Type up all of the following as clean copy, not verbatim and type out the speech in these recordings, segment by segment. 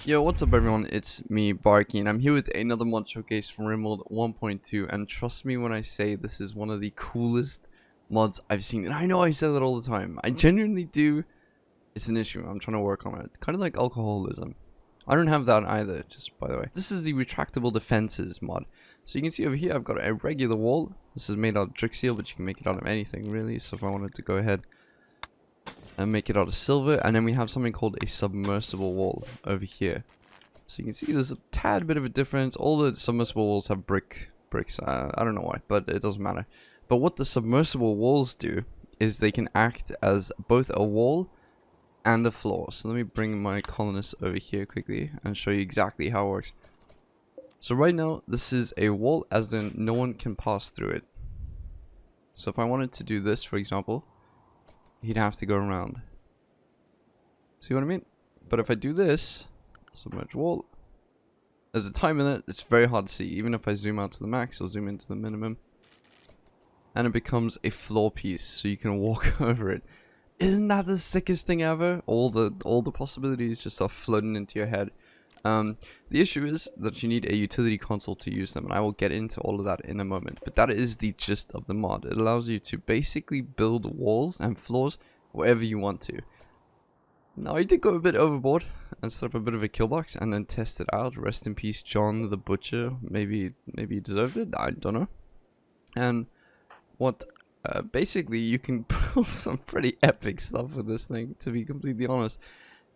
Yo, what's up everyone, it's me, BaRKy, and I'm here with another mod showcase from Rimworld 1.2, and trust me when I say this is one of the coolest mods I've seen, and I know I say that all the time, I genuinely do. It's an issue, I'm trying to work on it, kind of like alcoholism. I don't have that either, just by the way. This is the Retractable Defenses mod. So you can see over here I've got a regular wall. This is made out of trick steel, but you can make it out of anything really, so if I wanted to go ahead and make it out of silver, and then we have something called a submersible wall over here. So you can see there's a tad bit of a difference. All the submersible walls have bricks. I don't know why, but it doesn't matter. But what the submersible walls do is they can act as both a wall and a floor. So let me bring my colonists over here quickly and show you exactly how it works. So right now this is a wall, as in no one can pass through it. So if I wanted to do this, for example, he'd have to go around. See what I mean? But if I do this, submerge wall, there's a time in it, it's very hard to see. Even if I zoom out to the max, I'll zoom into the minimum, and it becomes a floor piece, so you can walk over it. Isn't that the sickest thing ever? All the possibilities just are flooding into your head. The issue is that you need a utility console to use them, and I will get into all of that in a moment. But that is the gist of the mod. It allows you to basically build walls and floors wherever you want to. Now I did go a bit overboard and set up a bit of a killbox and then test it out. Rest in peace, John the Butcher. Maybe he deserved it. I don't know. And what basically you can build some pretty epic stuff with this thing, to be completely honest.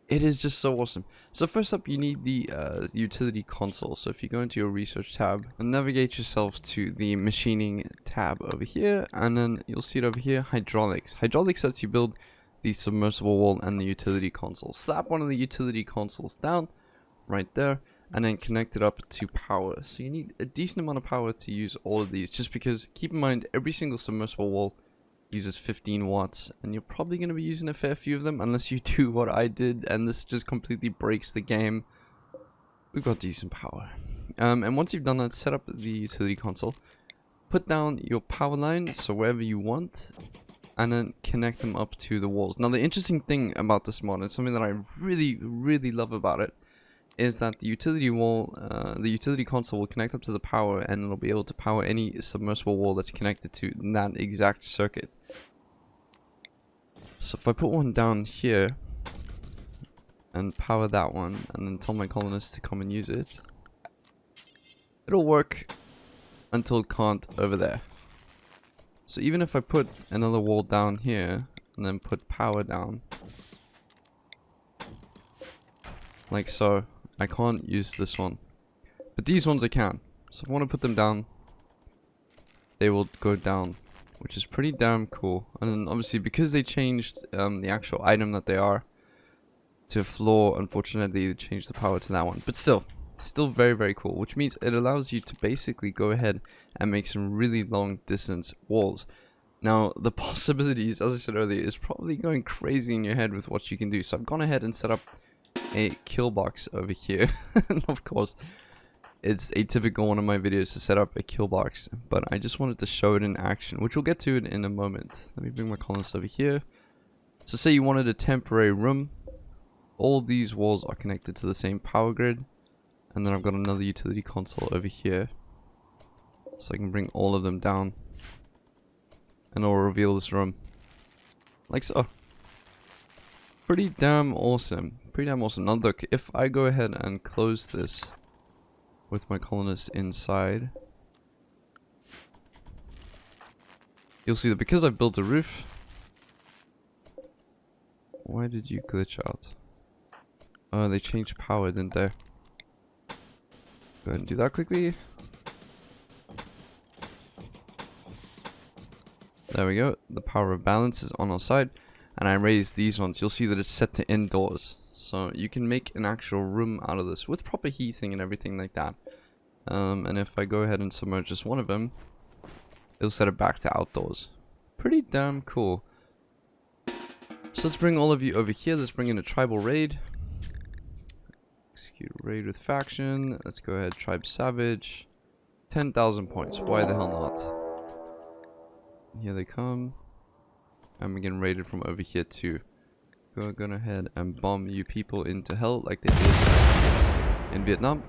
It is just so awesome. So first up, you need the utility console. So if you go into your research tab and navigate yourself to the machining tab over here, and then you'll see it over here, hydraulics. Hydraulics lets you build the submersible wall and the utility console. Slap one of the utility consoles down right there, and then connect it up to power. So you need a decent amount of power to use all of these, just because keep in mind every single submersible wall uses 15 watts, and you're probably going to be using a fair few of them unless you do what I did, and this just completely breaks the game. We've got decent power. And once you've done that, set up the utility console, put down your power line, so wherever you want, and then connect them up to the walls. Now the interesting thing about this mod, and something that I really love about it, is that the utility wall, the utility console will connect up to the power, and it'll be able to power any submersible wall that's connected to that exact circuit. So if I put one down here and power that one, and then tell my colonists to come and use it, it'll work until it can't over there. So even if I put another wall down here and then put power down, like so, I can't use this one, but these ones I can. So if I want to put them down, they will go down, which is pretty damn cool. And then obviously because they changed the actual item that they are to floor, unfortunately they changed the power to that one, but still very cool, which means it allows you to basically go ahead and make some really long distance walls. Now the possibilities, as I said earlier, is probably going crazy in your head with what you can do. So I've gone ahead and set up a killbox over here. And of course it's a typical one of my videos to set up a killbox, but I just wanted to show it in action, which we'll get to it in a moment. Let me bring my colonists over here. So say you wanted a temporary room, all these walls are connected to the same power grid, and then I've got another utility console over here, so I can bring all of them down, and it'll reveal this room like so. Pretty damn awesome. Now look, if I go ahead and close this with my colonists inside, you'll see that because I've built a roof. Why did you glitch out? Oh, they changed power, didn't they? Go ahead and do that quickly. There we go. The power of balance is on our side, and I raised these ones. You'll see that it's set to indoors, so you can make an actual room out of this with proper heating and everything like that. And if I go ahead and submerge just one of them, it'll set it back to outdoors. Pretty damn cool. So let's bring all of you over here. Let's bring in a tribal raid. Execute raid with faction. Let's go ahead, tribe savage. 10,000 points. Why the hell not? Here they come. And we're getting raided from over here too. Go ahead and bomb you people into hell like they did in Vietnam.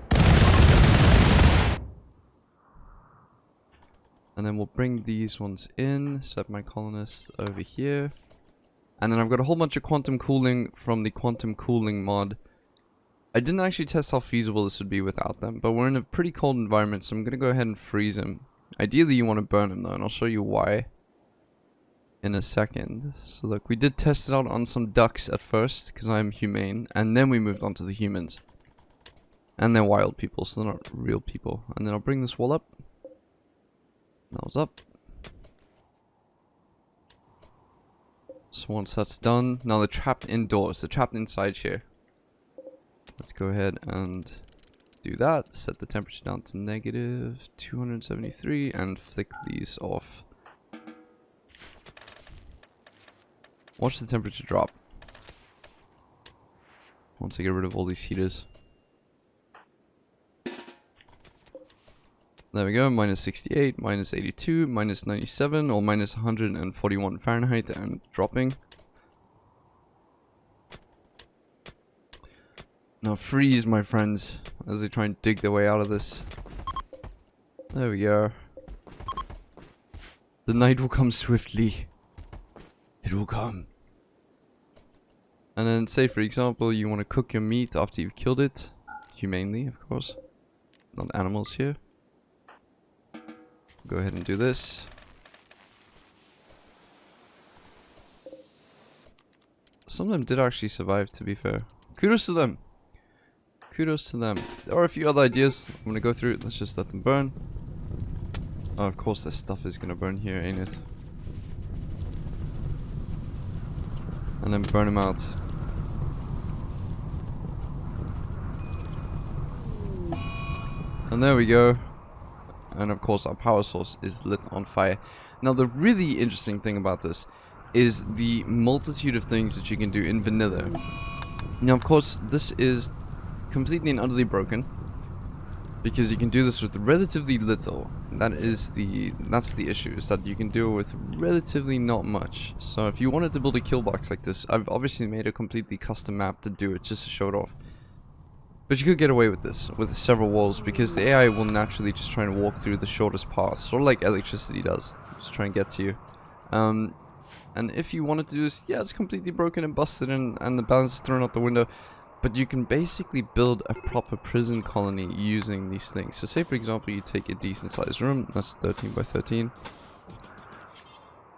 And then we'll bring these ones in, set my colonists over here. And then I've got a whole bunch of quantum cooling from the quantum cooling mod. I didn't actually test how feasible this would be without them, but we're in a pretty cold environment, so I'm going to go ahead and freeze them. Ideally, you want to burn them though, and I'll show you why in a second. So look, we did test it out on some ducks at first, because I'm humane, and then we moved on to the humans. And they're wild people, so they're not real people. And then I'll bring this wall up. That was up. So once that's done, now they're trapped indoors, they're trapped inside here. Let's go ahead and do that. Set the temperature down to negative 273 and flick these off. Watch the temperature drop once I get rid of all these heaters. There we go, minus 68, minus 82, minus 97, or minus 141 Fahrenheit and dropping. Now freeze, my friends, as they try and dig their way out of this. There we go. The night will come swiftly. It will come. And then, say for example, you want to cook your meat after you've killed it. Humanely, of course. Not animals here. Go ahead and do this. Some of them did actually survive, to be fair. Kudos to them. Kudos to them. There are a few other ideas. I'm gonna go through it. Let's just let them burn. Oh, of course, this stuff is gonna burn here, ain't it? And then burn them out. And there we go. And of course, our power source is lit on fire. Now, the really interesting thing about this is the multitude of things that you can do in vanilla. Now, of course, this is completely and utterly broken because you can do this with relatively little. That's the issue, is that you can do it with relatively not much. So if you wanted to build a kill box like this, I've obviously made a completely custom map to do it, just to show it off. But you could get away with this with several walls because the AI will naturally just try and walk through the shortest path, sort of like electricity does, just try and get to you. And if you wanted to do this, yeah, it's completely broken and busted and the balance is thrown out the window. But you can basically build a proper prison colony using these things. So say for example you take a decent sized room, that's 13 by 13.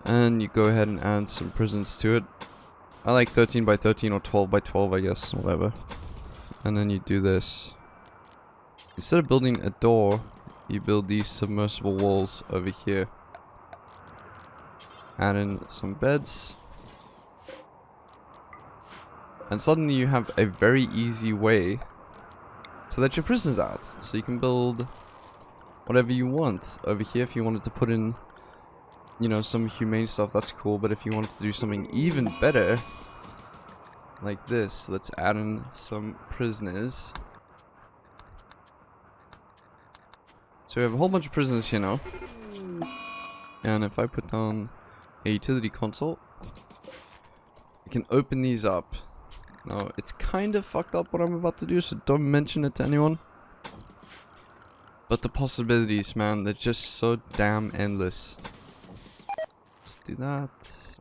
And you go ahead and add some prisons to it. I like 13 by 13 or 12 by 12, I guess, whatever. And then you do this. Instead of building a door, you build these submersible walls over here. Add in some beds. And suddenly you have a very easy way to let your prisoners out. So you can build whatever you want over here. If you wanted to put in, you know, some humane stuff, that's cool. But if you wanted to do something even better, like this, let's add in some prisoners. So we have a whole bunch of prisoners here now. And if I put down a utility console, I can open these up. Now, it's kind of fucked up what I'm about to do, so don't mention it to anyone. But the possibilities, man, they're just so damn endless. Let's do that.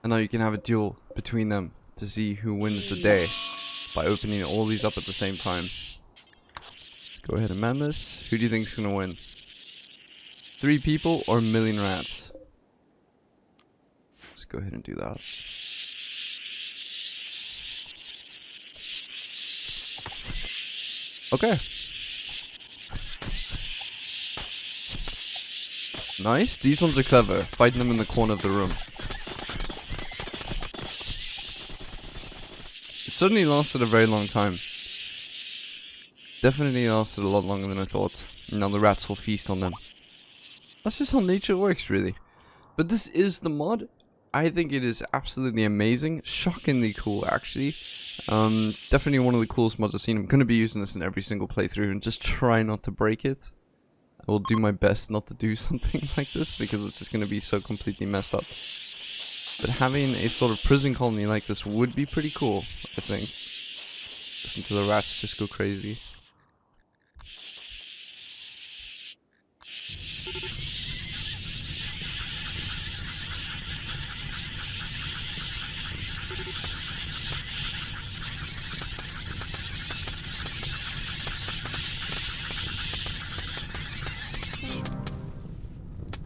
And now you can have a duel between them to see who wins the day by opening all these up at the same time. Let's go ahead and man this. Who do you think is going to win? 3 people or a million rats? Let's go ahead and do that. Okay. Nice. These ones are clever. Fighting them in the corner of the room. It certainly lasted a very long time. Definitely lasted a lot longer than I thought. Now the rats will feast on them. That's just how nature works, really. But this is the mod. I think it is absolutely amazing. Shockingly cool, actually. Definitely one of the coolest mods I've seen. I'm going to be using this in every single playthrough and just try not to break it. I will do my best not to do something like this because it's just going to be so completely messed up. But having a sort of prison colony like this would be pretty cool, I think. Listen to the rats just go crazy.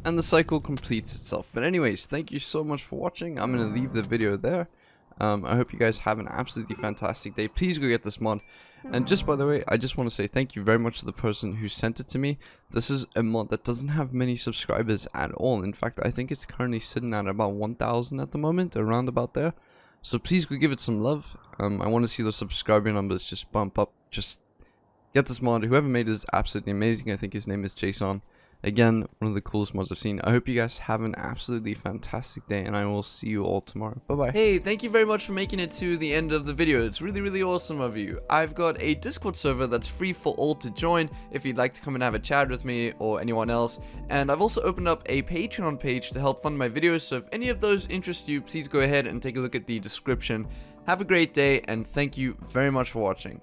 And the cycle completes itself. But anyways, thank you so much for watching. I'm going to leave the video there. I hope you guys have an absolutely fantastic day. Please go get this mod. And just by the way, I just want to say thank you very much to the person who sent it to me. This is a mod that doesn't have many subscribers at all. In fact, I think it's currently sitting at about 1,000 at the moment, around about there. So please go give it some love. I want to see those subscriber numbers just bump up. Just get this mod. Whoever made it is absolutely amazing. I think his name is Jason. Again, one of the coolest mods I've seen. I hope you guys have an absolutely fantastic day, and I will see you all tomorrow. Bye-bye. Hey, thank you very much for making it to the end of the video. It's really, really awesome of you. I've got a Discord server that's free for all to join if you'd like to come and have a chat with me or anyone else. And I've also opened up a Patreon page to help fund my videos, so if any of those interest you, please go ahead and take a look at the description. Have a great day, and thank you very much for watching.